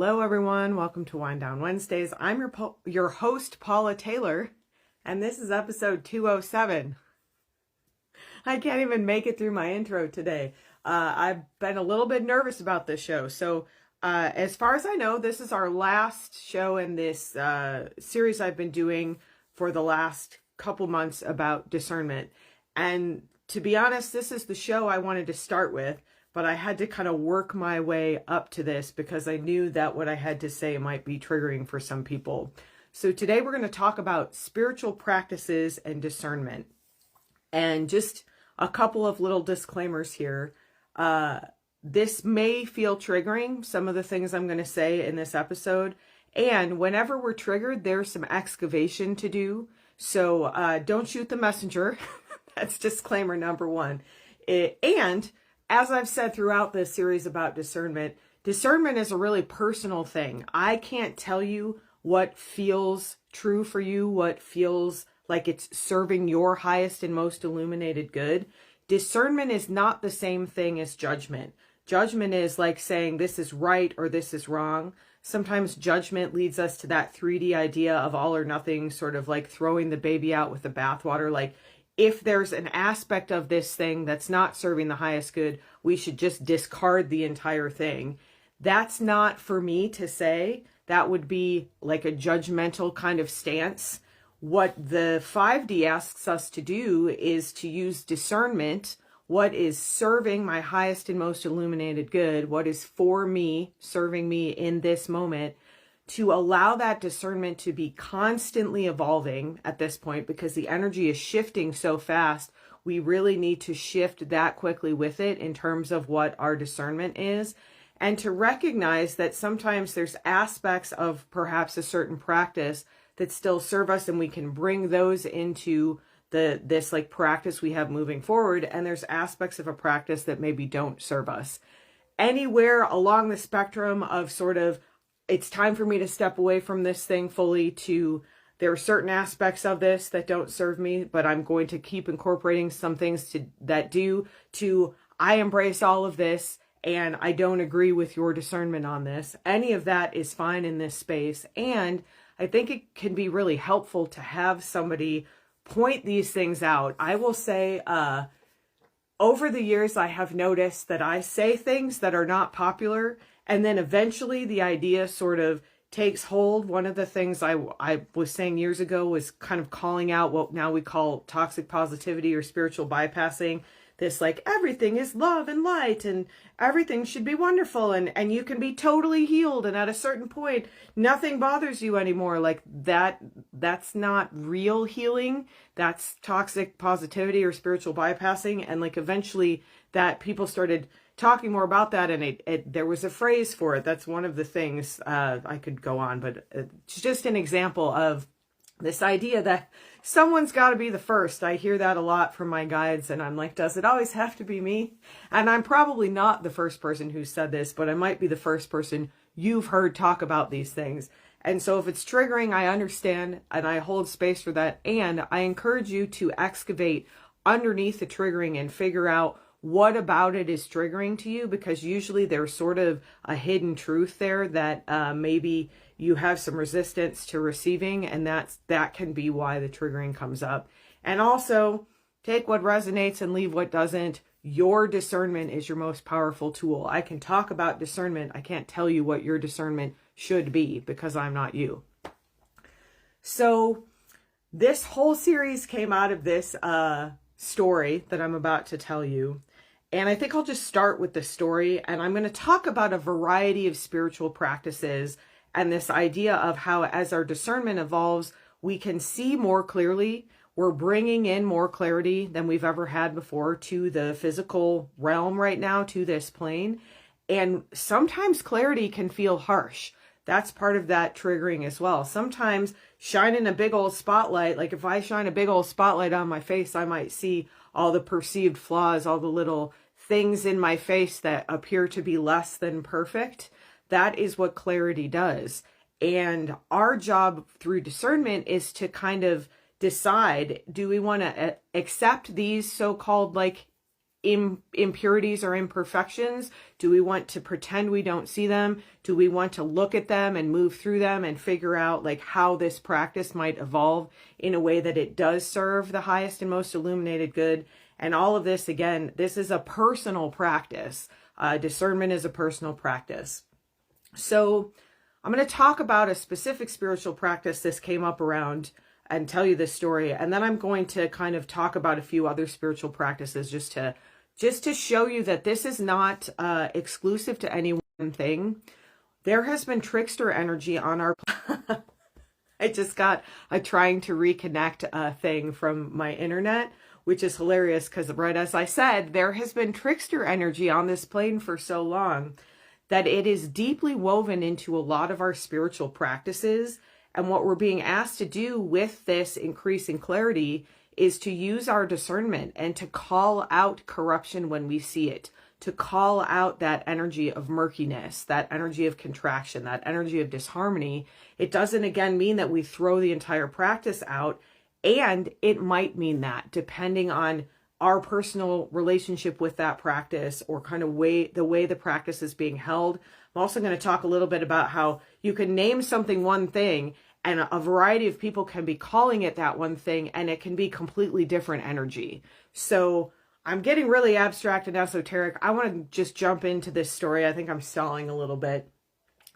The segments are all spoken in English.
Hello, everyone. Welcome to Wind Down Wednesdays. I'm your host, Paula Taylor, and this is episode 207. I can't even make it through my intro today. I've been a little bit nervous about this show. So, as far as I know, this is our last show in this series I've been doing for the last couple months about discernment. And to be honest, this is the show I wanted to start with. But I had to kind of work my way up to this because I knew that what I had to say might be triggering for some people. So today we're going to talk about spiritual practices and discernment. And just a couple of little disclaimers here. This may feel triggering, some of the things I'm going to say in this episode. And whenever we're triggered, there's some excavation to do. So don't shoot the messenger. That's disclaimer number one. And as I've said throughout this series about discernment is a really personal thing. I can't tell you what feels true for you, what feels like it's serving your highest and most illuminated good. Discernment is not the same thing as judgment. Judgment is like saying this is right or this is wrong. Sometimes judgment leads us to that 3D idea of all or nothing, sort of like throwing the baby out with the bathwater, like if there's an aspect of this thing that's not serving the highest good, we should just discard the entire thing. That's not for me to say. That would be like a judgmental kind of stance. What the 5D asks us to do is to use discernment, what is serving my highest and most illuminated good, what is for me, serving me in this moment, to allow that discernment to be constantly evolving at this point, because the energy is shifting so fast. We really need to shift that quickly with it in terms of what our discernment is, and to recognize that sometimes there's aspects of perhaps a certain practice that still serve us, and we can bring those into this like practice we have moving forward, and there's aspects of a practice that maybe don't serve us. Anywhere along the spectrum of sort of it's time for me to step away from this thing fully to there are certain aspects of this that don't serve me, but I'm going to keep incorporating some things that do, to I embrace all of this and I don't agree with your discernment on this. Any of that is fine in this space. And I think it can be really helpful to have somebody point these things out. I will say, over the years, I have noticed that I say things that are not popular, and then eventually the idea sort of takes hold. One of the things I was saying years ago was kind of calling out what now we call toxic positivity or spiritual bypassing. This like everything is love and light and everything should be wonderful and you can be totally healed, and at a certain point nothing bothers you anymore. Like that's not real healing. That's toxic positivity or spiritual bypassing. And like eventually that people started talking more about that, and there was a phrase for it. That's one of the things. I could go on, but it's just an example of this idea that someone's got to be the first. I hear that a lot from my guides, and I'm like, does it always have to be me? And I'm probably not the first person who said this, but I might be the first person you've heard talk about these things. And so if it's triggering, I understand, and I hold space for that. And I encourage you to excavate underneath the triggering and figure out what about it is triggering to you, because usually there's sort of a hidden truth there that maybe you have some resistance to receiving, and that can be why the triggering comes up. And also take what resonates and leave what doesn't. Your discernment is your most powerful tool. I can talk about discernment. I can't tell you what your discernment should be because I'm not you. So this whole series came out of this story that I'm about to tell you. And I think I'll just start with the story, and I'm going to talk about a variety of spiritual practices and this idea of how as our discernment evolves, we can see more clearly. We're bringing in more clarity than we've ever had before to the physical realm right now, to this plane. And sometimes clarity can feel harsh. That's part of that triggering as well. Sometimes shining a big old spotlight, like if I shine a big old spotlight on my face, I might see all the perceived flaws, all the little things in my face that appear to be less than perfect. That is what clarity does. And our job through discernment is to kind of decide, do we want to accept these so-called like impurities or imperfections? Do we want to pretend we don't see them? Do we want to look at them and move through them and figure out like how this practice might evolve in a way that it does serve the highest and most illuminated good? And all of this, again, this is a personal practice. Discernment is a personal practice. So I'm going to talk about a specific spiritual practice this came up around and tell you this story. And then I'm going to kind of talk about a few other spiritual practices just to show you that this is not exclusive to any one thing. There has been trickster energy on our I just got a trying to reconnect thing from my internet, which is hilarious because right as I said, there has been trickster energy on this plane for so long that it is deeply woven into a lot of our spiritual practices. And what we're being asked to do with this increase in clarity is to use our discernment and to call out corruption when we see it, to call out that energy of murkiness, that energy of contraction, that energy of disharmony. It doesn't, again, mean that we throw the entire practice out, and it might mean that, depending on our personal relationship with that practice or kind of the way the practice is being held. I'm also going to talk a little bit about how you can name something one thing and a variety of people can be calling it that one thing, and it can be completely different energy. So I'm getting really abstract and esoteric. I want to just jump into this story. I think I'm stalling a little bit.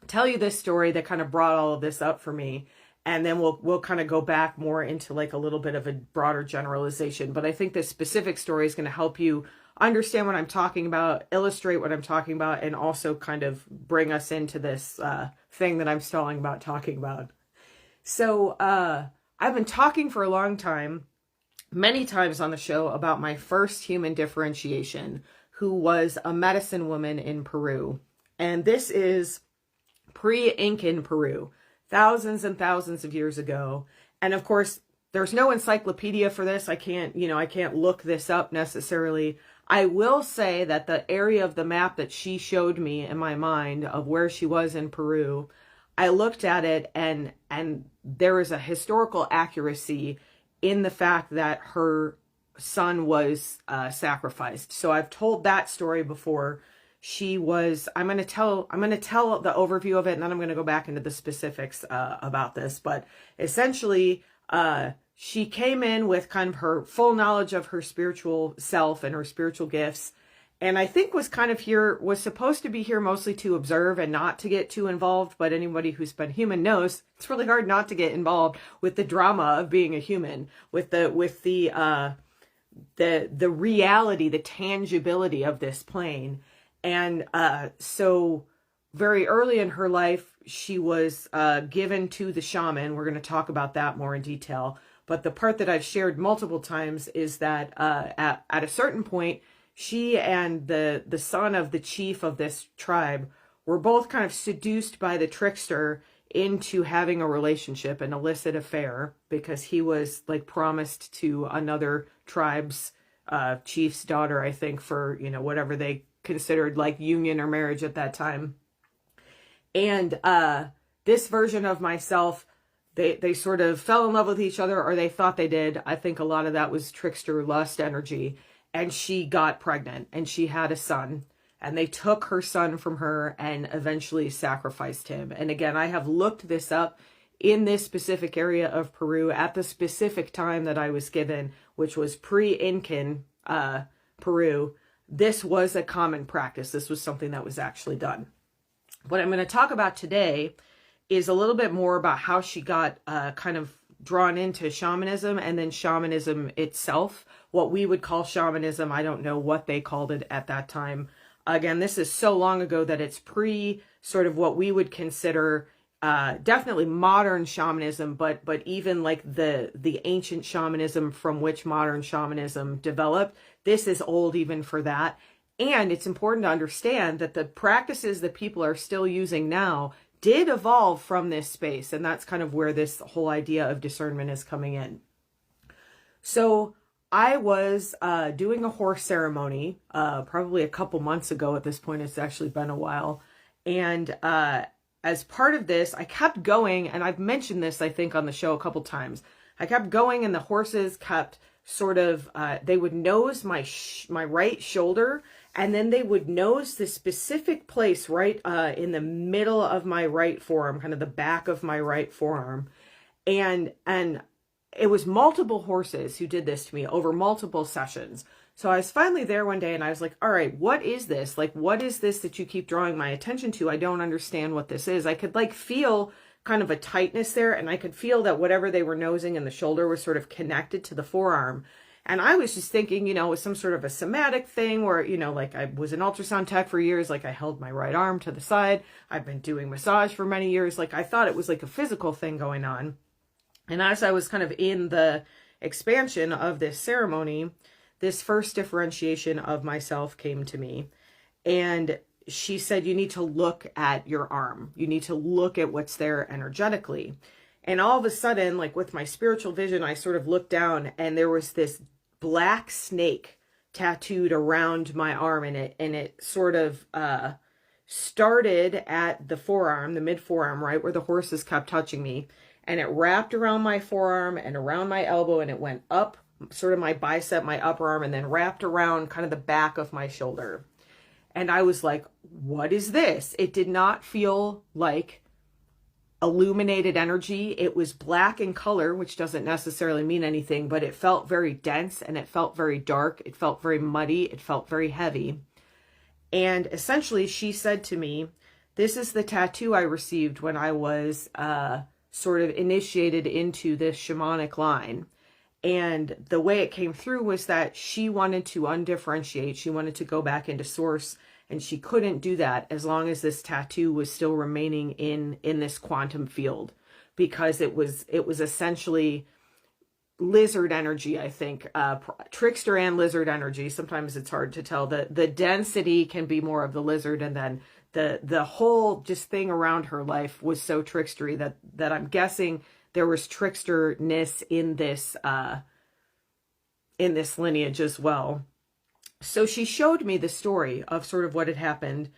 Tell you this story that kind of brought all of this up for me. And then we'll kind of go back more into like a little bit of a broader generalization. But I think this specific story is going to help you understand what I'm talking about, illustrate what I'm talking about, and also kind of bring us into this thing that I'm stalling about talking about. So I've been talking for a long time, many times on the show, about my first human differentiation, who was a medicine woman in Peru. And this is pre-Incan Peru. Thousands and thousands of years ago. And of course, there's no encyclopedia for this. I can't look this up necessarily. I will say that the area of the map that she showed me in my mind of where she was in Peru, I looked at it and there is a historical accuracy in the fact that her son was sacrificed. So I've told that story before. I'm going to tell the overview of it, and then I'm going to go back into the specifics about this. But essentially, she came in with kind of her full knowledge of her spiritual self and her spiritual gifts. And I think was supposed to be here mostly to observe and not to get too involved. But anybody who's been human knows it's really hard not to get involved with the drama of being a human, with the reality, the tangibility of this plane. And so very early in her life, she was given to the shaman. We're going to talk about that more in detail. But the part that I've shared multiple times is that at a certain point, she and the son of the chief of this tribe were both kind of seduced by the trickster into having a relationship, an illicit affair, because he was like promised to another tribe's chief's daughter, I think, for, whatever they considered like union or marriage at that time. And this version of myself, they sort of fell in love with each other, or they thought they did. I think a lot of that was trickster lust energy. And she got pregnant and she had a son, and they took her son from her and eventually sacrificed him. And again, I have looked this up in this specific area of Peru at the specific time that I was given, which was pre-Incan Peru. This was a common practice. This was something that was actually done. What I'm going to talk about today is a little bit more about how she got kind of drawn into shamanism, and then shamanism itself, what we would call shamanism. I don't know what they called it at that time. Again, this is so long ago that it's pre sort of what we would consider definitely modern shamanism, but even like the ancient shamanism from which modern shamanism developed. This is old even for that. And it's important to understand that the practices that people are still using now did evolve from this space. And that's kind of where this whole idea of discernment is coming in. So I was doing a horse ceremony probably a couple months ago at this point. It's actually been a while. And as part of this, I kept going, and I've mentioned this, I think, on the show a couple times. I kept going, and the horses kept sort of, they would nose my right shoulder, and then they would nose the specific place right in the middle of my right forearm, kind of the back of my right forearm. And it was multiple horses who did this to me over multiple sessions. So I was finally there one day and I was like, all right, what is this? Like, what is this that you keep drawing my attention to? I don't understand what this is. I could like feel kind of a tightness there, and I could feel that whatever they were nosing in the shoulder was sort of connected to the forearm. And I was just thinking, you know, it was some sort of a somatic thing where, you know, like I was an ultrasound tech for years, like I held my right arm to the side. I've been doing massage for many years. Like I thought it was like a physical thing going on. And as I was kind of in the expansion of this ceremony, this first differentiation of myself came to me. And she said, you need to look at your arm. You need to look at what's there energetically. And all of a sudden, like with my spiritual vision, I sort of looked down and there was this black snake tattooed around my arm, and it sort of started at the forearm, the mid forearm, right where the horses kept touching me. And it wrapped around my forearm and around my elbow, and it went up sort of my bicep, my upper arm, and then wrapped around kind of the back of my shoulder. And I was like, what is this? It did not feel like illuminated energy. It was black in color, which doesn't necessarily mean anything, but it felt very dense and it felt very dark. It felt very muddy. It felt very heavy. And essentially she said to me, this is the tattoo I received when I was sort of initiated into this shamanic line. And the way it came through was that she wanted to undifferentiate. She wanted to go back into source, and she couldn't do that as long as this tattoo was still remaining in this quantum field, because it was essentially lizard energy, I think, trickster and lizard energy. Sometimes it's hard to tell. The density can be more of the lizard, and then the whole just thing around her life was so trickstery that I'm guessing there was tricksterness in this lineage as well. So she showed me the story of sort of what had happened.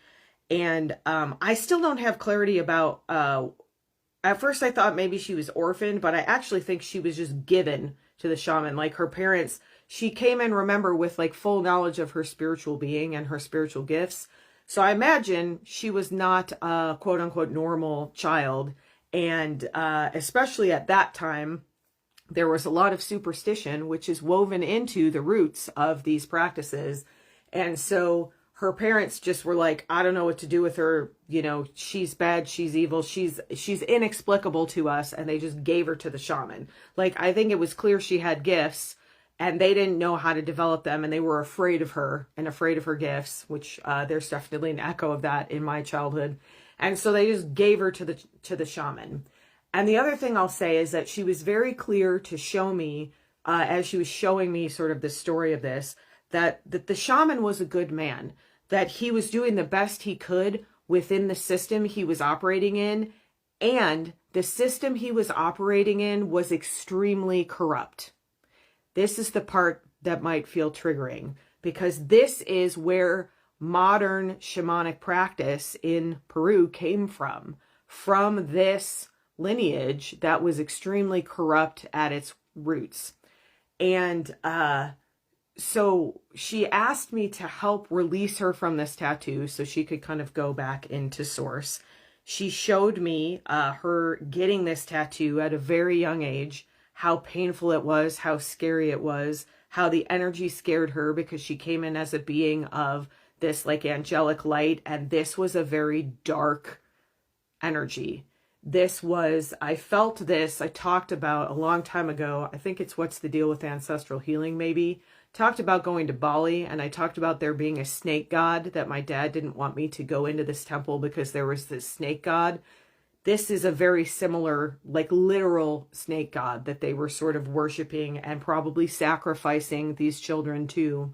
And I still don't have clarity about, at first I thought maybe she was orphaned, but I actually think she was just given to the shaman. Like her parents, she came in, remember, with like full knowledge of her spiritual being and her spiritual gifts. So I imagine she was not a quote unquote normal child. And especially at that time, there was a lot of superstition, which is woven into the roots of these practices. And so her parents just were like, I don't know what to do with her. You know, she's bad, she's evil, she's inexplicable to us. And they just gave her to the shaman. Like, I think it was clear she had gifts, and they didn't know how to develop them. And they were afraid of her and afraid of her gifts, which there's definitely an echo of that in my childhood. And so they just gave her to the shaman. And the other thing I'll say is that she was very clear to show me, as she was showing me sort of the story of this, that the shaman was a good man, that he was doing the best he could within the system he was operating in. And the system he was operating in was extremely corrupt. This is the part that might feel triggering, because this is where modern shamanic practice in Peru came from this lineage that was extremely corrupt at its roots. And so she asked me to help release her from this tattoo so she could kind of go back into source. She showed me her getting this tattoo at a very young age, how painful it was, how scary it was, how the energy scared her because she came in as a being of this like angelic light, and this was a very dark energy. This was, I felt this, I talked about a long time ago, I think it's What's the Deal with Ancestral Healing maybe, talked about going to Bali, and I talked about there being a snake god, that my dad didn't want me to go into this temple because there was this snake god. This is a very similar, like literal snake god that they were sort of worshiping and probably sacrificing these children to.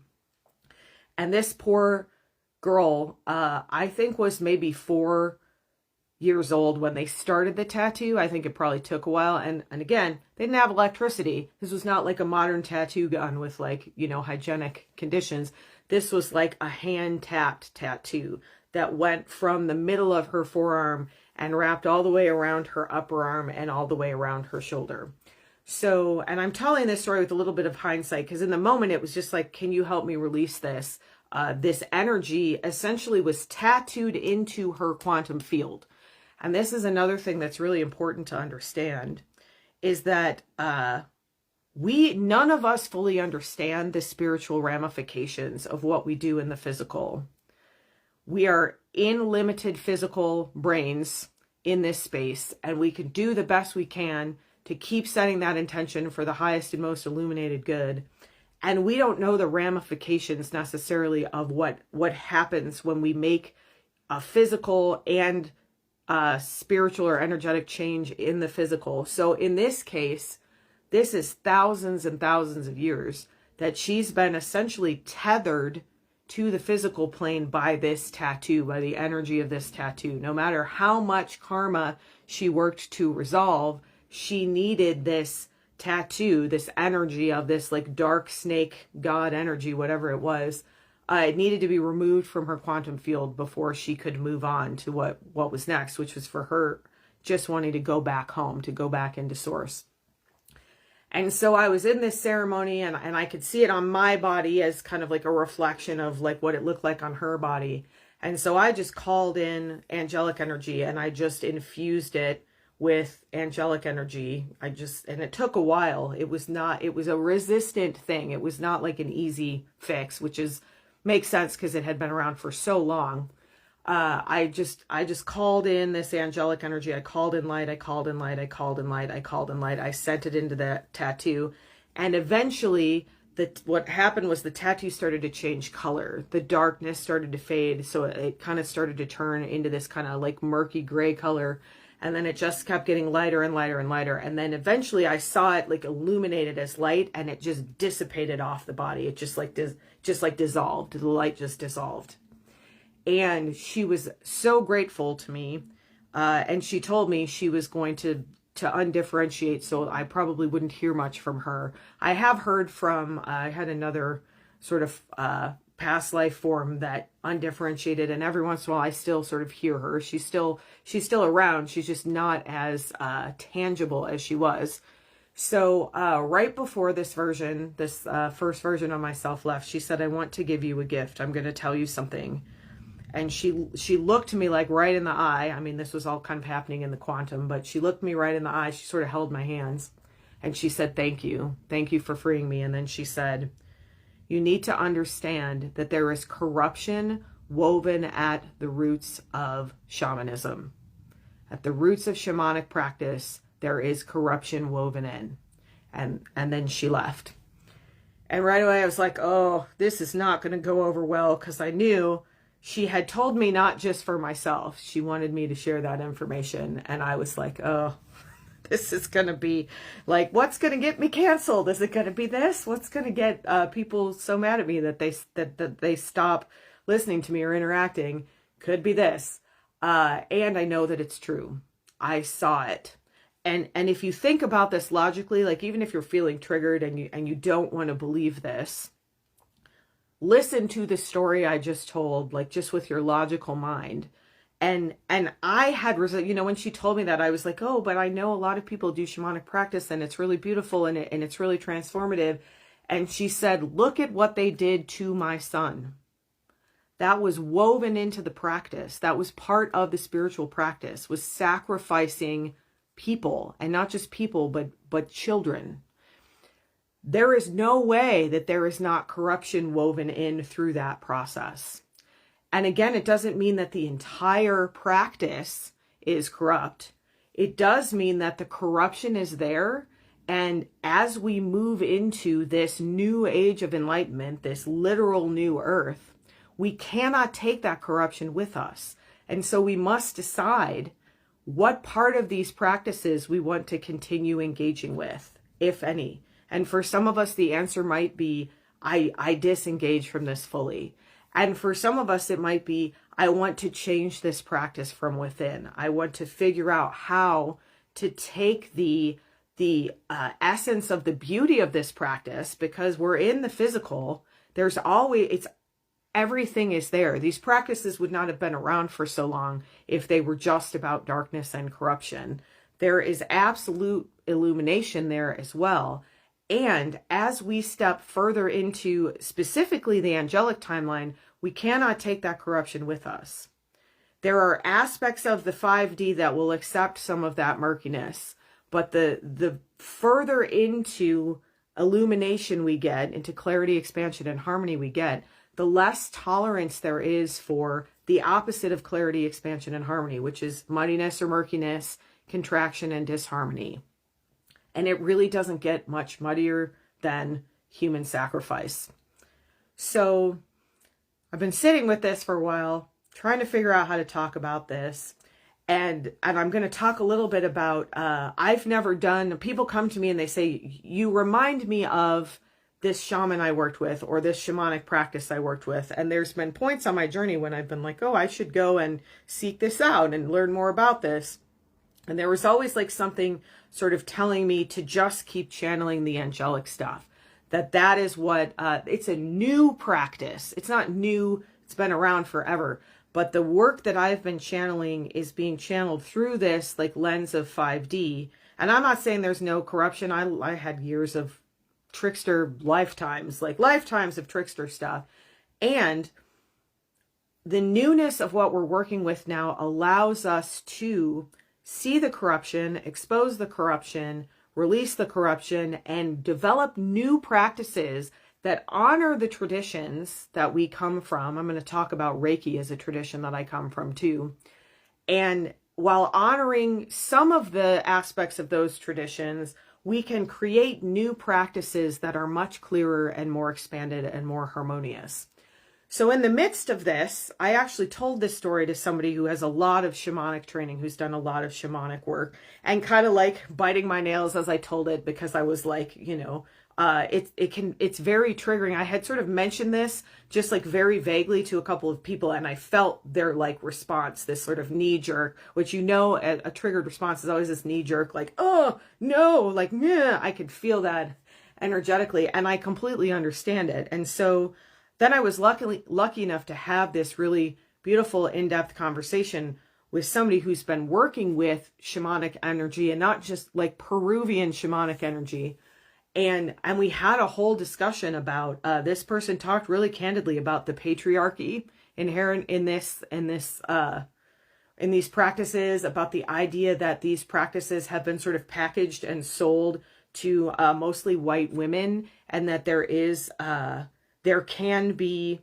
And this poor girl, I think was maybe 4 years old when they started the tattoo. I think it probably took a while. And again, they didn't have electricity. This was not like a modern tattoo gun with like, you know, hygienic conditions. This was like a hand-tapped tattoo that went from the middle of her forearm and wrapped all the way around her upper arm and all the way around her shoulder. So, and I'm telling this story with a little bit of hindsight, because in the moment it was just like, can you help me release this? This energy essentially was tattooed into her quantum field. And this is another thing that's really important to understand, is that none of us fully understand the spiritual ramifications of what we do in the physical. We are in limited physical brains in this space, and we can do the best we can to keep setting that intention for the highest and most illuminated good. And we don't know the ramifications necessarily of what happens when we make a physical and spiritual or energetic change in the physical. So in this case, this is thousands and thousands of years that she's been essentially tethered to the physical plane by this tattoo, by the energy of this tattoo. No matter how much karma she worked to resolve, she needed this tattoo, this energy of this like dark snake god energy, whatever it was. It needed to be removed from her quantum field before she could move on to what was next, which was for her just wanting to go back home, to go back into source. And so I was in this ceremony, and I could see it on my body as kind of like a reflection of like what it looked like on her body. And so I just called in angelic energy, and I just infused it with angelic energy. And it took a while. It was a resistant thing. It was not like an easy fix, which makes sense because it had been around for so long. I just called in this angelic energy. I called in light, I called in light, I called in light, I called in light. I sent it into that tattoo. And eventually what happened was the tattoo started to change color. The darkness started to fade. So it kind of started to turn into this kind of like murky gray color. And then it just kept getting lighter and lighter and lighter. And then eventually I saw it like illuminated as light, and it just dissipated off the body. It just like dissolved. The light just dissolved. And she was so grateful to me. And she told me she was going to undifferentiate, so I probably wouldn't hear much from her. I have heard from, I had another sort of past life form that undifferentiated, and every once in a while I still sort of hear her. She's still around. She's just not as tangible as she was. So right before this version, this first version of myself left, she said, I want to give you a gift. I'm going to tell you something. And she looked me like right in the eye. I mean, this was all kind of happening in the quantum, but she looked me right in the eye. She sort of held my hands, and she said, thank you. Thank you for freeing me. And then she said, you need to understand that there is corruption woven at the roots of shamanism. At the roots of shamanic practice, there is corruption woven in. And then she left. And right away I was like, oh, this is not going to go over well, because I knew she had told me not just for myself. She wanted me to share that information. And I was like, oh, this is going to be like, what's going to get me canceled? Is it going to be this? What's going to get people so mad at me that they stop listening to me or interacting? Could be this. And I know that it's true. I saw it. And if you think about this logically, like even if you're feeling triggered and you don't want to believe this, listen to the story I just told, like just with your logical mind. And I had, when she told me that, I was like, oh, but I know a lot of people do shamanic practice, and it's really beautiful, and it's really transformative. And she said, look at what they did to my son. That was woven into the practice. That was part of the spiritual practice, was sacrificing people, and not just people, but children. There is no way that there is not corruption woven in through that process. And again, it doesn't mean that the entire practice is corrupt. It does mean that the corruption is there. And as we move into this new age of enlightenment, this literal new earth, we cannot take that corruption with us. And so we must decide what part of these practices we want to continue engaging with, if any. And for some of us, the answer might be, I disengage from this fully. And for some of us, it might be, I want to change this practice from within. I want to figure out how to take the essence of the beauty of this practice, because we're in the physical. There's always, everything is there. These practices would not have been around for so long if they were just about darkness and corruption. There is absolute illumination there as well. And as we step further into specifically the angelic timeline, we cannot take that corruption with us. There are aspects of the 5D that will accept some of that murkiness, but the further into illumination we get, into clarity, expansion, and harmony we get, the less tolerance there is for the opposite of clarity, expansion, and harmony, which is muddiness or murkiness, contraction, and disharmony. And it really doesn't get much muddier than human sacrifice. So I've been sitting with this for a while, trying to figure out how to talk about this. And I'm going to talk a little bit about, I've never done, people come to me and they say, you remind me of this shaman I worked with, or this shamanic practice I worked with. And there's been points on my journey when I've been like, oh, I should go and seek this out and learn more about this. And there was always like something sort of telling me to just keep channeling the angelic stuff. That is what, it's a new practice. It's not new, it's been around forever. But the work that I've been channeling is being channeled through this like lens of 5D. And I'm not saying there's no corruption. I had years of trickster lifetimes, like lifetimes of trickster stuff. And the newness of what we're working with now allows us to see the corruption, expose the corruption, release the corruption, and develop new practices that honor the traditions that we come from. I'm going to talk about Reiki as a tradition that I come from too. And while honoring some of the aspects of those traditions, we can create new practices that are much clearer and more expanded and more harmonious. So in the midst of this, I actually told this story to somebody who has a lot of shamanic training, who's done a lot of shamanic work, and kind of like biting my nails as I told it, because I was like, you know, it's very triggering. I had sort of mentioned this just like very vaguely to a couple of people, and I felt their like response, this sort of knee jerk, which, you know, a triggered response is always this knee jerk, like, oh no, like, yeah, I could feel that energetically, and I completely understand it. And so then I was lucky enough to have this really beautiful in-depth conversation with somebody who's been working with shamanic energy, and not just like Peruvian shamanic energy. And we had a whole discussion about, this person talked really candidly about the patriarchy inherent in these practices, about the idea that these practices have been sort of packaged and sold to mostly white women, and that there can be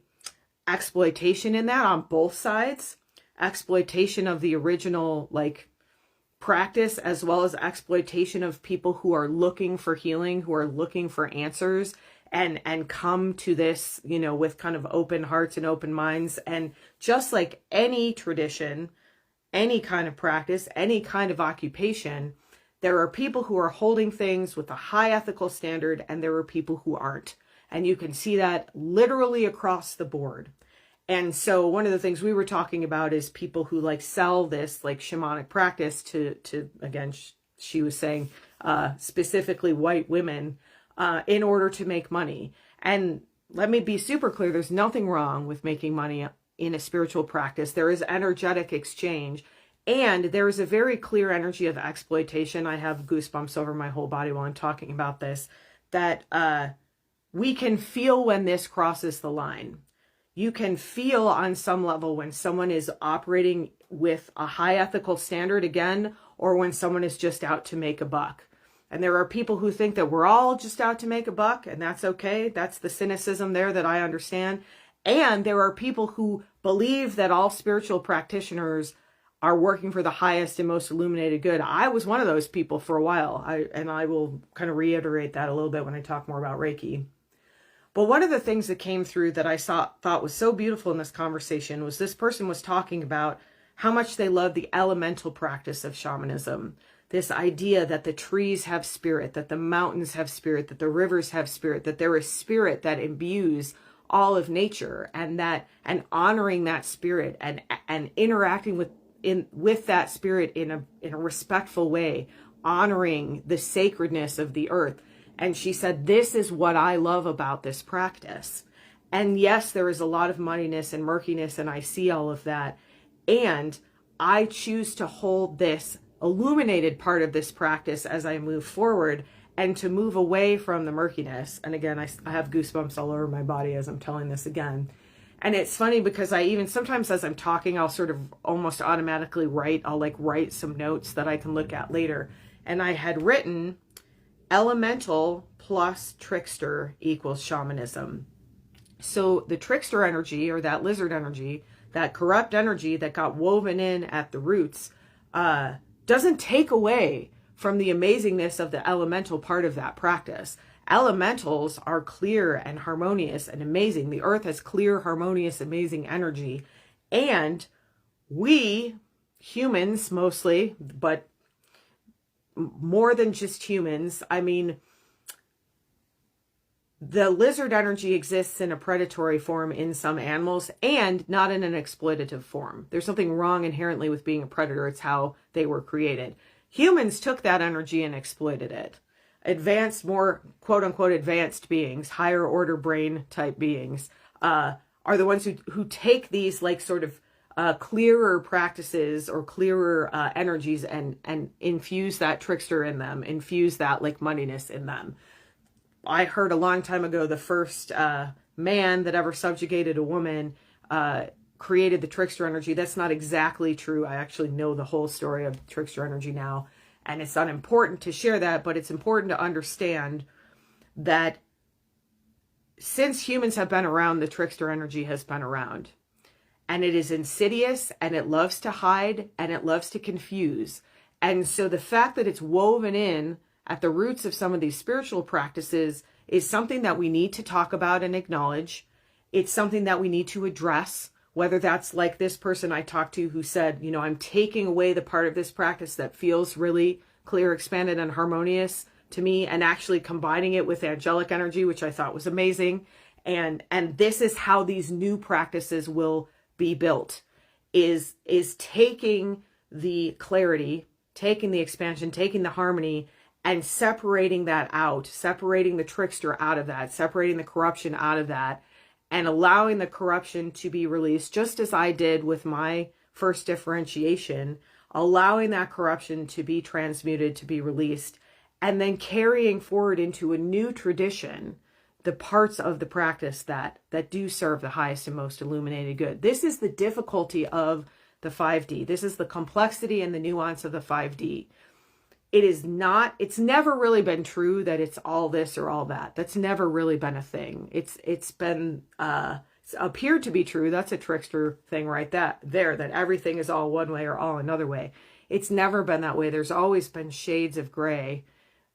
exploitation in that on both sides, exploitation of the original like practice, as well as exploitation of people who are looking for healing, who are looking for answers, and come to this, you know, with kind of open hearts and open minds. And just like any tradition, any kind of practice, any kind of occupation, there are people who are holding things with a high ethical standard, and there are people who aren't. And you can see that literally across the board. And so one of the things we were talking about is people who like sell this like shamanic practice to again, she was saying, specifically white women, in order to make money. And let me be super clear. There's nothing wrong with making money in a spiritual practice. There is energetic exchange, and there is a very clear energy of exploitation. I have goosebumps over my whole body while I'm talking about this, that, we can feel when this crosses the line. You can feel on some level when someone is operating with a high ethical standard again, or when someone is just out to make a buck. And there are people who think that we're all just out to make a buck, and that's okay. That's the cynicism there that I understand. And there are people who believe that all spiritual practitioners are working for the highest and most illuminated good. I was one of those people for a while. And I will kind of reiterate that a little bit when I talk more about Reiki. But one of the things that came through that I thought was so beautiful in this conversation was this person was talking about how much they love the elemental practice of shamanism. This idea that the trees have spirit, that the mountains have spirit, that the rivers have spirit, that there is spirit that imbues all of nature, and honoring that spirit and interacting with that spirit in a respectful way, honoring the sacredness of the earth. And she said, this is what I love about this practice. And yes, there is a lot of muddiness and murkiness, and I see all of that. And I choose to hold this illuminated part of this practice as I move forward, and to move away from the murkiness. And again, I have goosebumps all over my body as I'm telling this again. And it's funny because I even sometimes as I'm talking, I'll sort of almost automatically I'll like write some notes that I can look at later. And I had written elemental plus trickster equals shamanism. So the trickster energy, or that lizard energy, that corrupt energy that got woven in at the roots, doesn't take away from the amazingness of the elemental part of that practice. Elementals are clear and harmonious and amazing. The earth has clear, harmonious, amazing energy. And we, humans mostly, but more than just humans, I mean, the lizard energy exists in a predatory form in some animals and not in an exploitative form. There's something wrong inherently with being a predator. It's how they were created. Humans took that energy and exploited it. Advanced, more quote unquote advanced beings, higher order brain type beings, are the ones who take these like sort of clearer practices or clearer energies and infuse that trickster in them, infuse that like moneyness in them. I heard a long time ago the first man that ever subjugated a woman created the trickster energy. That's not exactly true. I actually know the whole story of trickster energy now, and it's unimportant to share that, but it's important to understand that since humans have been around, the trickster energy has been around. And it is insidious, and it loves to hide, and it loves to confuse. And so the fact that it's woven in at the roots of some of these spiritual practices is something that we need to talk about and acknowledge. It's something that we need to address, whether that's like this person I talked to who said, you know, I'm taking away the part of this practice that feels really clear, expanded, and harmonious to me, and actually combining it with angelic energy, which I thought was amazing. And this is how these new practices will be built, is taking the clarity, taking the expansion, taking the harmony, and separating that out, separating the trickster out of that, separating the corruption out of that, and allowing the corruption to be released, just as I did with my first differentiation, allowing that corruption to be transmuted, to be released, and then carrying forward into a new tradition the parts of the practice that do serve the highest and most illuminated good. This is the difficulty of the 5D. This is the complexity and the nuance of the 5D. It's never really been true that it's all this or all that. That's never really been a thing. It's been it's appeared to be true. That's a trickster thing right there, that everything is all one way or all another way. It's never been that way. There's always been shades of gray,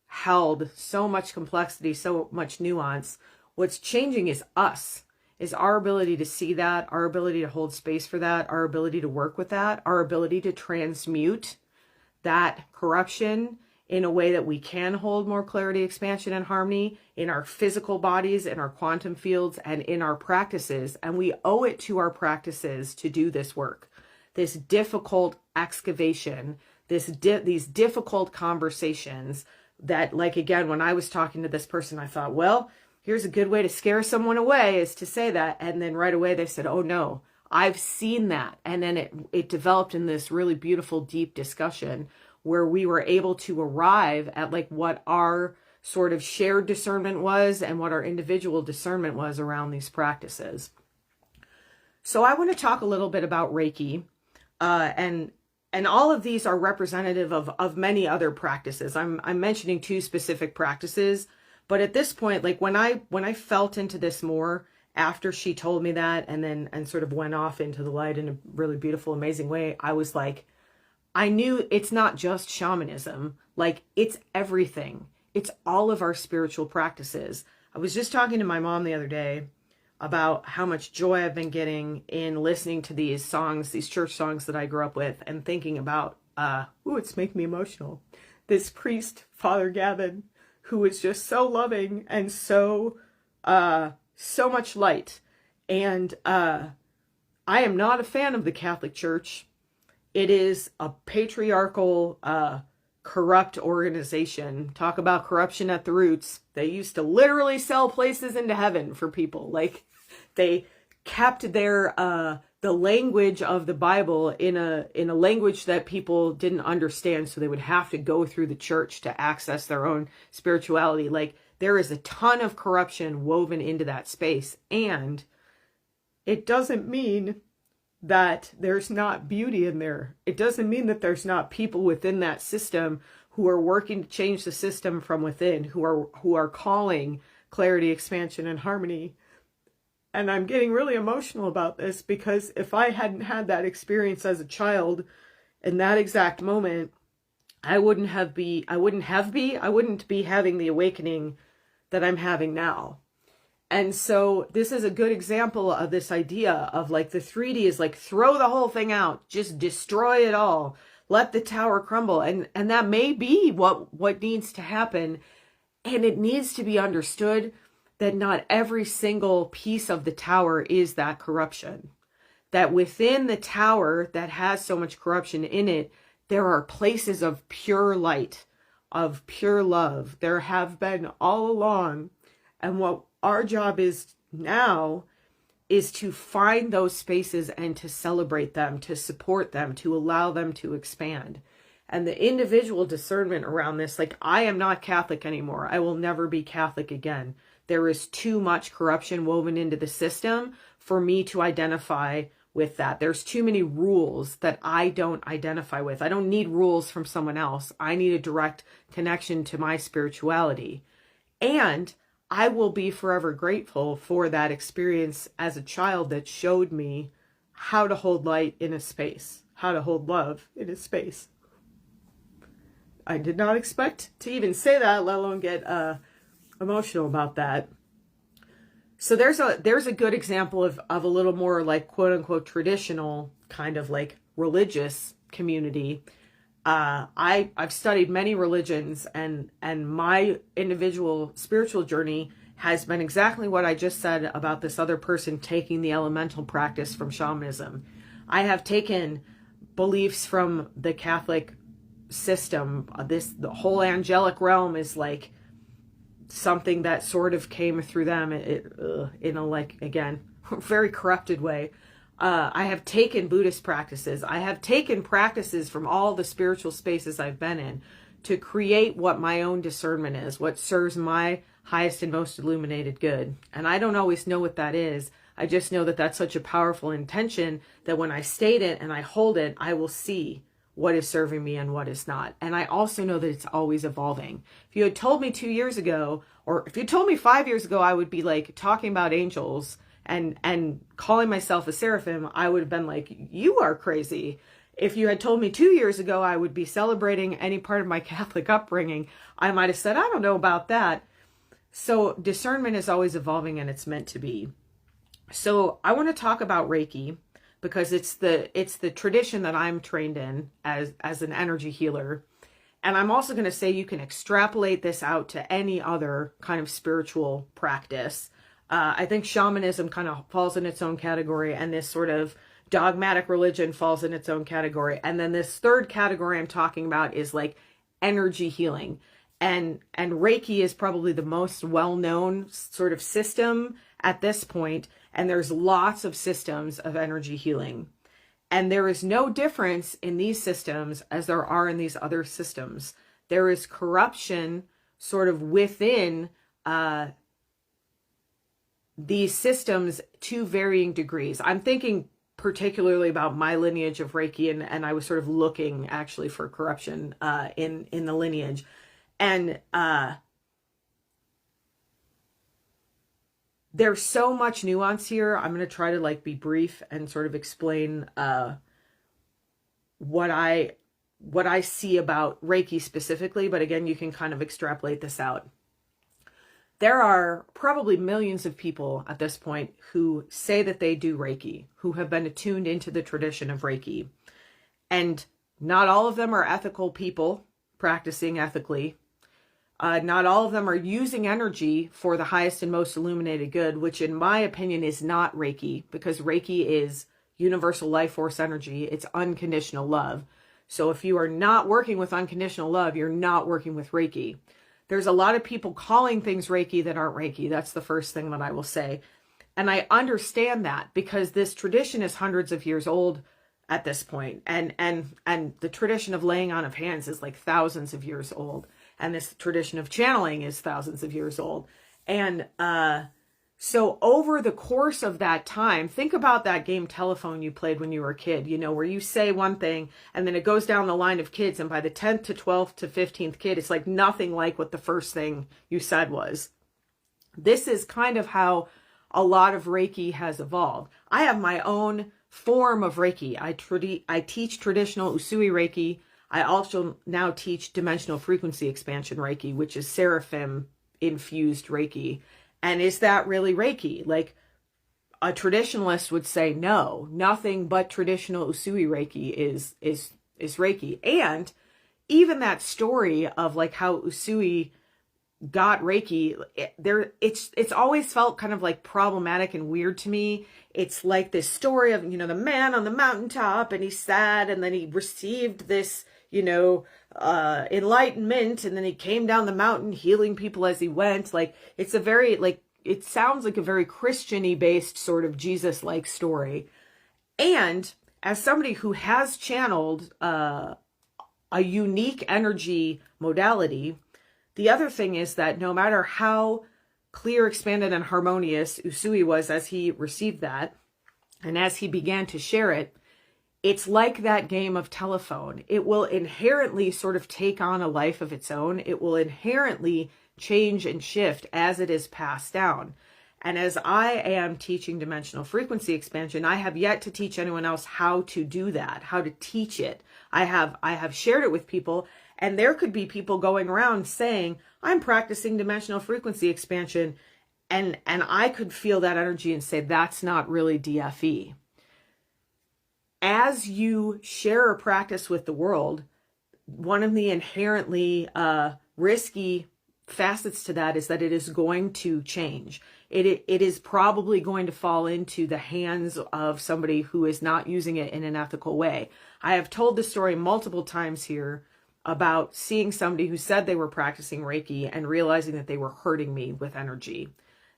held so much complexity, so much nuance. What's changing is us, is our ability to see that, our ability to hold space for that, our ability to work with that, our ability to transmute that corruption in a way that we can hold more clarity, expansion, and harmony in our physical bodies, in our quantum fields, and in our practices. And we owe it to our practices to do this work, this difficult excavation, these difficult conversations that, like, again, when I was talking to this person, I thought, well, here's a good way to scare someone away, is to say that. And then right away they said, oh no, I've seen that. And then it developed in this really beautiful, deep discussion where we were able to arrive at like what our sort of shared discernment was and what our individual discernment was around these practices. So I want to talk a little bit about Reiki, and all of these are representative of many other practices. I'm mentioning two specific practices, but at this point, like when I felt into this more after she told me that, and sort of went off into the light in a really beautiful, amazing way, I was like, I knew it's not just shamanism, like it's everything. It's all of our spiritual practices. I was just talking to my mom the other day about how much joy I've been getting in listening to these songs, these church songs that I grew up with, and thinking about, it's making me emotional. This priest, Father Gavin, who was just so loving and so much light. And I am not a fan of the Catholic Church. It is a patriarchal, corrupt organization. Talk about corruption at the roots. They used to literally sell places into heaven for people. Like, they kept their the language of the Bible in a language that people didn't understand, so they would have to go through the church to access their own spirituality. Like, there is a ton of corruption woven into that space, and it doesn't mean that there's not beauty in there. It doesn't mean that there's not people within that system who are working to change the system from within, who are calling clarity, expansion, and harmony. And I'm getting really emotional about this, because if I hadn't had that experience as a child in that exact moment, I wouldn't be having the awakening that I'm having now. And so this is a good example of this idea of like the 3D is like, throw the whole thing out, just destroy it all, let the tower crumble. And that may be what needs to happen. And it needs to be understood that not every single piece of the tower is that corruption. That within the tower that has so much corruption in it, there are places of pure light, of pure love. There have been all along. And what our job is now is to find those spaces and to celebrate them, to support them, to allow them to expand. And the individual discernment around this, like, I am not Catholic anymore. I will never be Catholic again. There is too much corruption woven into the system for me to identify with that. There's too many rules that I don't identify with. I don't need rules from someone else. I need a direct connection to my spirituality. And I will be forever grateful for that experience as a child that showed me how to hold light in a space, how to hold love in a space. I did not expect to even say that, let alone get emotional about that. So there's a good example of a little more like quote unquote traditional kind of like religious community. I've studied many religions, and my individual spiritual journey has been exactly what I just said about this other person taking the elemental practice from shamanism. I have taken beliefs from the Catholic system. The whole angelic realm is like something that sort of came through them in a, like, again, very corrupted way. I have taken Buddhist practices. I have taken practices from all the spiritual spaces I've been in to create what my own discernment is, what serves my highest and most illuminated good. And I don't always know what that is. I just know that that's such a powerful intention that when I state it and I hold it, I will see what is serving me and what is not. And I also know that it's always evolving. If you had told me 2 years ago, or if you told me 5 years ago, I would be like talking about angels and calling myself a seraphim, I would have been like, you are crazy. If you had told me 2 years ago I would be celebrating any part of my Catholic upbringing, I might have said, I don't know about that. So discernment is always evolving, and it's meant to be. So I want to talk about Reiki, because it's the tradition that I'm trained in as an energy healer. And I'm also going to say you can extrapolate this out to any other kind of spiritual practice. I think shamanism kind of falls in its own category, and this sort of dogmatic religion falls in its own category. And then this third category I'm talking about is like energy healing. And Reiki is probably the most well-known sort of system at this point. And there's lots of systems of energy healing. And there is no difference in these systems as there are in these other systems. There is corruption sort of within these systems to varying degrees. I'm thinking particularly about my lineage of Reiki, and I was sort of looking actually for corruption in the lineage. And there's so much nuance here. I'm going to try to like be brief and sort of explain what I see about Reiki specifically. But again, you can kind of extrapolate this out. There are probably millions of people at this point who say that they do Reiki, who have been attuned into the tradition of Reiki. And not all of them are ethical people practicing ethically. Not all of them are using energy for the highest and most illuminated good, which in my opinion is not Reiki, because Reiki is universal life force energy. It's unconditional love. So if you are not working with unconditional love, you're not working with Reiki. There's a lot of people calling things Reiki that aren't Reiki. That's the first thing that I will say. And I understand that because this tradition is hundreds of years old at this point. And the tradition of laying on of hands is like thousands of years old. And this tradition of channeling is thousands of years old. And so over the course of that time, think about that game telephone you played when you were a kid, you know, where you say one thing and then it goes down the line of kids. And by the 10th to 12th to 15th kid, it's like nothing like what the first thing you said was. This is kind of how a lot of Reiki has evolved. I have my own form of Reiki. I teach traditional Usui Reiki. I also now teach dimensional frequency expansion Reiki, which is seraphim infused Reiki. And is that really Reiki? Like a traditionalist would say, no, nothing but traditional Usui Reiki is Reiki. And even that story of like how Usui got Reiki, it's always felt kind of like problematic and weird to me. It's like this story of, you know, the man on the mountaintop and he's sad and then he received this, you know, enlightenment, and then he came down the mountain healing people as he went. Like it's a very, like, it sounds like a very Christian-y based sort of Jesus-like story. And as somebody who has channeled a unique energy modality, the other thing is that no matter how clear, expanded, and harmonious Usui was as he received that, and as he began to share it, it's like that game of telephone. It will inherently sort of take on a life of its own. It will inherently change and shift as it is passed down. And as I am teaching dimensional frequency expansion, I have yet to teach anyone else how to do that, how to teach it. I have shared it with people, and there could be people going around saying, I'm practicing dimensional frequency expansion, and I could feel that energy and say, that's not really DFE. As you share a practice with the world, one of the inherently risky facets to that is that it is going to change. It is probably going to fall into the hands of somebody who is not using it in an ethical way. I have told the story multiple times here about seeing somebody who said they were practicing Reiki and realizing that they were hurting me with energy.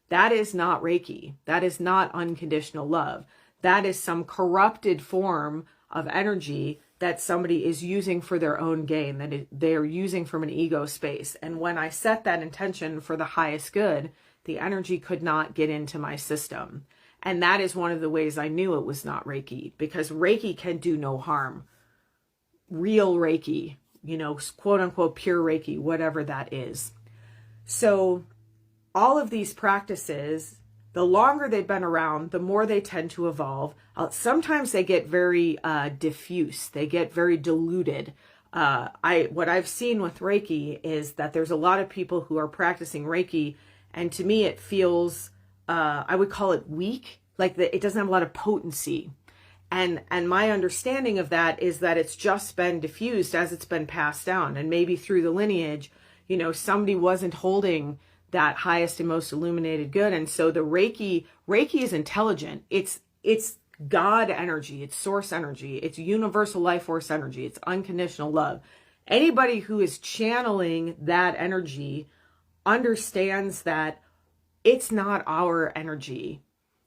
That is not Reiki. That is not unconditional love. That is some corrupted form of energy that somebody is using for their own gain, that they are using from an ego space. And when I set that intention for the highest good, the energy could not get into my system. And that is one of the ways I knew it was not Reiki, because Reiki can do no harm. Real Reiki, you know, quote unquote, pure Reiki, whatever that is. So all of these practices, the longer they've been around, the more they tend to evolve. Sometimes they get very diffuse. They get very diluted. What I've seen with Reiki is that there's a lot of people who are practicing Reiki, and to me it feels, I would call it weak, like it doesn't have a lot of potency. And my understanding of that is that it's just been diffused as it's been passed down. And maybe through the lineage, you know, somebody wasn't holding that highest and most illuminated good. And so the Reiki is intelligent. It's God energy. It's source energy. It's universal life force energy. It's unconditional love. Anybody who is channeling that energy understands that it's not our energy.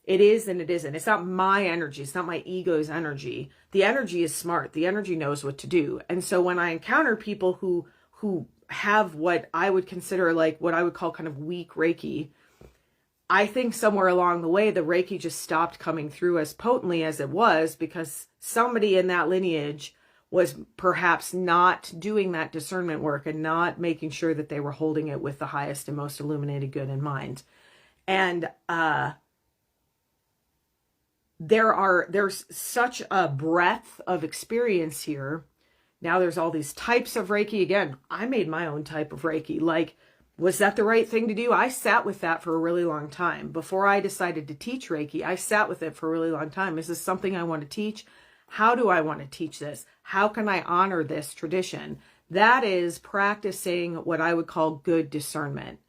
It is and it isn't. It's not my energy. It's not my ego's energy. The energy is smart. The energy knows what to do. And so when I encounter people who have what I would consider like what I would call kind of weak Reiki, I think somewhere along the way, the Reiki just stopped coming through as potently as it was because somebody in that lineage was perhaps not doing that discernment work and not making sure that they were holding it with the highest and most illuminated good in mind. And there's such a breadth of experience here. Now there's all these types of Reiki. Again, I made my own type of Reiki. Like, was that the right thing to do? I sat with that for a really long time. Before I decided to teach Reiki, I sat with it for a really long time. Is this something I want to teach? How do I want to teach this? How can I honor this tradition? That is practicing what I would call good discernment.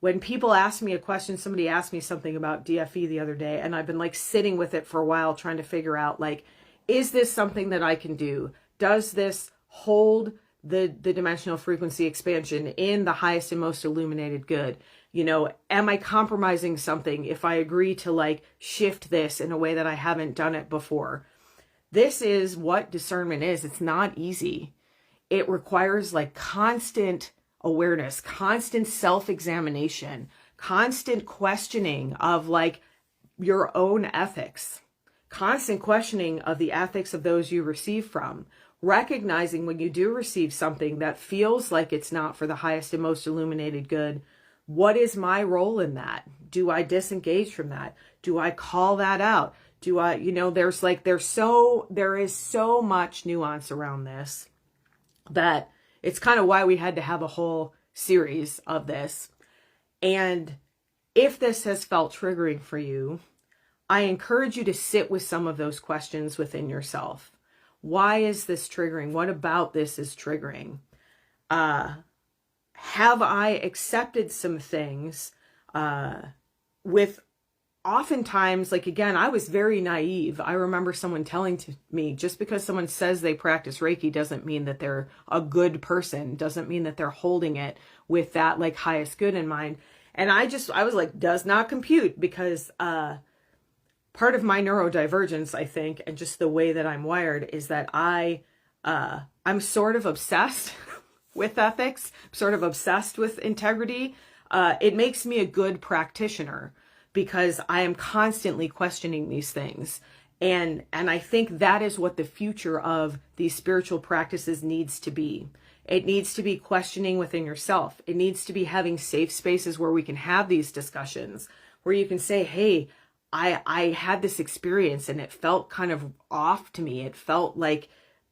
When people ask me a question, somebody asked me something about DFE the other day, and I've been like sitting with it for a while trying to figure out, like, is this something that I can do? Does this hold the dimensional frequency expansion in the highest and most illuminated good? Am I compromising something if I agree to like shift this in a way that I haven't done it before? This is what discernment is. It's not easy. It requires like constant awareness, constant self-examination, constant questioning of like your own ethics, constant questioning of the ethics of those you receive from, recognizing when you do receive something that feels like it's not for the highest and most illuminated good, what is my role in that? Do I disengage from that? Do I call that out? Do I, there is so much nuance around this that it's kind of why we had to have a whole series of this. And if this has felt triggering for you, I encourage you to sit with some of those questions within yourself. Why is this triggering? What about this is triggering? Have I accepted some things with oftentimes, like, again, I was very naive. I remember someone telling to me, just because someone says they practice Reiki doesn't mean that they're a good person, doesn't mean that they're holding it with that like highest good in mind. And I was like, does not compute, because part of my neurodivergence, I think, and just the way that I'm wired is that I'm sort of obsessed with ethics, sort of obsessed with integrity. It makes me a good practitioner because I am constantly questioning these things. And I think that is what the future of these spiritual practices needs to be. It needs to be questioning within yourself. It needs to be having safe spaces where we can have these discussions, where you can say, hey, I had this experience and it felt kind of off to me. It felt like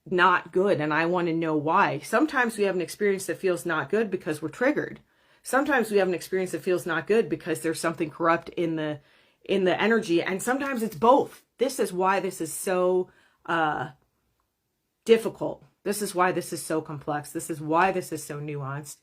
not good, and I want to know why. Sometimes we have an experience that feels not good because we're triggered. Sometimes we have an experience that feels not good because there's something corrupt in the energy, and sometimes it's both. This is why this is so difficult. This is why this is so complex. This is why this is so nuanced.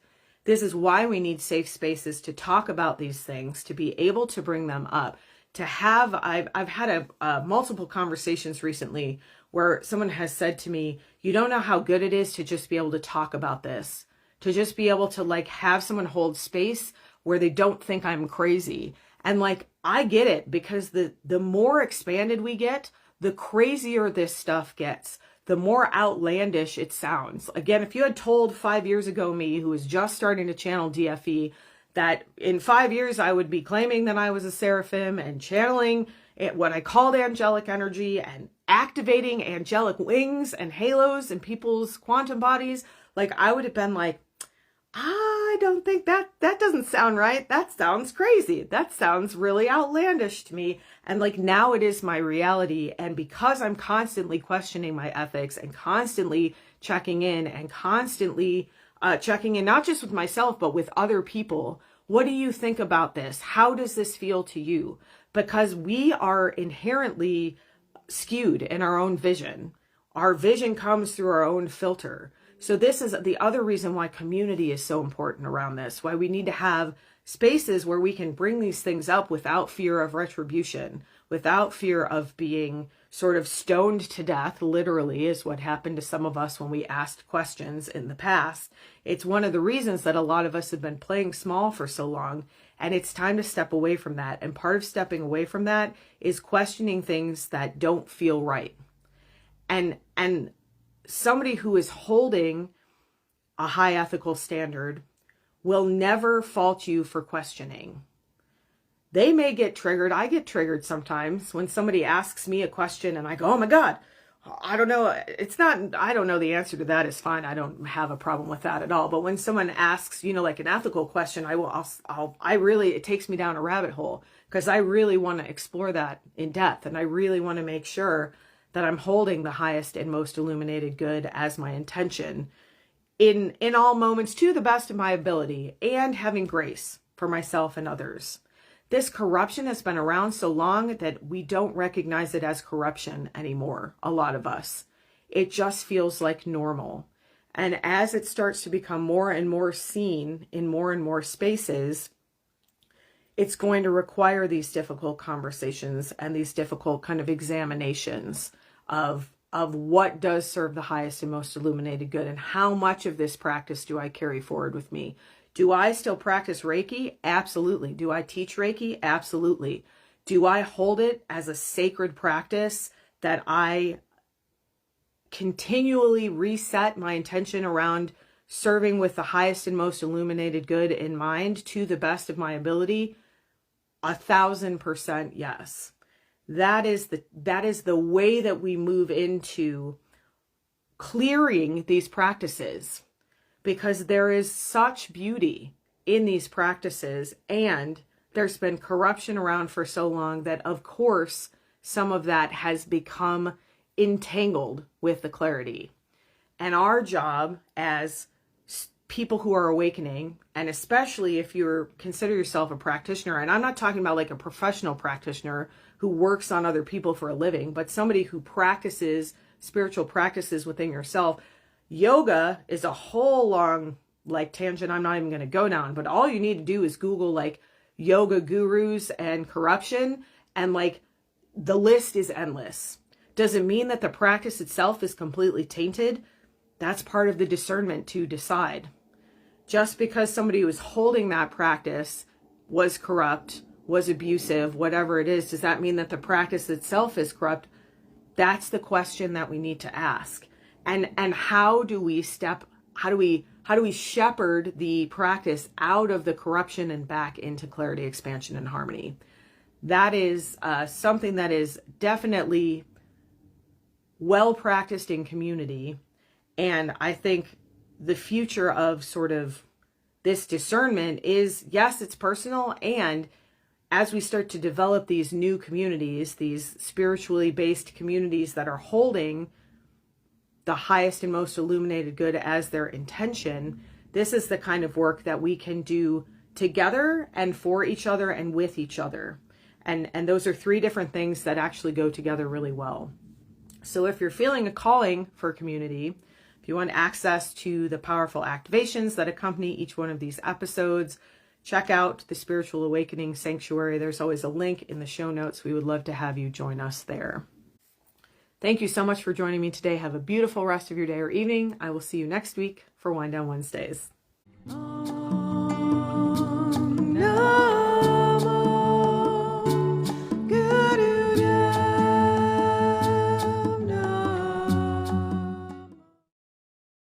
This is why we need safe spaces to talk about these things, to be able to bring them up, to have, I've had multiple conversations recently where someone has said to me, you don't know how good it is to just be able to talk about this, to just be able to like have someone hold space where they don't think I'm crazy. And like, I get it, because the more expanded we get, the crazier this stuff gets, the more outlandish it sounds. Again, if you had told 5 years ago me, who was just starting to channel DFE, that in 5 years I would be claiming that I was a seraphim and channeling what I called angelic energy and activating angelic wings and halos in people's quantum bodies, like I would have been like, I don't think that doesn't sound right. That sounds crazy. That sounds really outlandish to me. And like now it is my reality. And because I'm constantly questioning my ethics and constantly checking in and constantly checking in, not just with myself, but with other people. What do you think about this? How does this feel to you? Because we are inherently skewed in our own vision. Our vision comes through our own filter. So this is the other reason why community is so important around this, why we need to have spaces where we can bring these things up without fear of retribution, without fear of being sort of stoned to death, literally, is what happened to some of us when we asked questions in the past. It's one of the reasons that a lot of us have been playing small for so long, and it's time to step away from that. And part of stepping away from that is questioning things that don't feel right. And somebody who is holding a high ethical standard will never fault you for questioning. They may get triggered. I get triggered sometimes when somebody asks me a question and I go, oh my God, I don't know. I don't know the answer to that is fine. I don't have a problem with that at all. But when someone asks, like an ethical question, it takes me down a rabbit hole because I really want to explore that in depth. And I really want to make sure that I'm holding the highest and most illuminated good as my intention in all moments to the best of my ability, and having grace for myself and others. This corruption has been around so long that we don't recognize it as corruption anymore, a lot of us. It just feels like normal. And as it starts to become more and more seen in more and more spaces, it's going to require these difficult conversations and these difficult kind of examinations of of what does serve the highest and most illuminated good, and how much of this practice do I carry forward with me. Do I still practice Reiki? Absolutely. Do I teach Reiki? Absolutely. Do I hold it as a sacred practice that I continually reset my intention around serving with the highest and most illuminated good in mind to the best of my ability? 1,000% yes. That is the way that we move into clearing these practices, because there is such beauty in these practices, and there's been corruption around for so long that, of course, some of that has become entangled with the clarity. And our job as people who are awakening, and especially if you consider yourself a practitioner, and I'm not talking about like a professional practitioner who works on other people for a living, but somebody who practices spiritual practices within yourself. Yoga is a whole long like tangent I'm not even going to go down, but all you need to do is Google like yoga gurus and corruption, and like the list is endless. Does it mean that the practice itself is completely tainted? That's part of the discernment to decide. Just because somebody who was holding that practice was corrupt, was abusive, whatever it is, does that mean that the practice itself is corrupt? That's the question that we need to ask. And how do we shepherd the practice out of the corruption and back into clarity, expansion, and harmony? That is something that is definitely well practiced in community. And I think the future of sort of this discernment is, yes, it's personal. And as we start to develop these new communities, these spiritually based communities that are holding the highest and most illuminated good as their intention, this is the kind of work that we can do together and for each other and with each other. And those are three different things that actually go together really well. So if you're feeling a calling for community, if you want access to the powerful activations that accompany each one of these episodes, check out the Spiritual Awakening Sanctuary. There's always a link in the show notes. We would love to have you join us there. Thank you so much for joining me today. Have a beautiful rest of your day or evening. I will see you next week for Wind Down Wednesdays. Oh, no.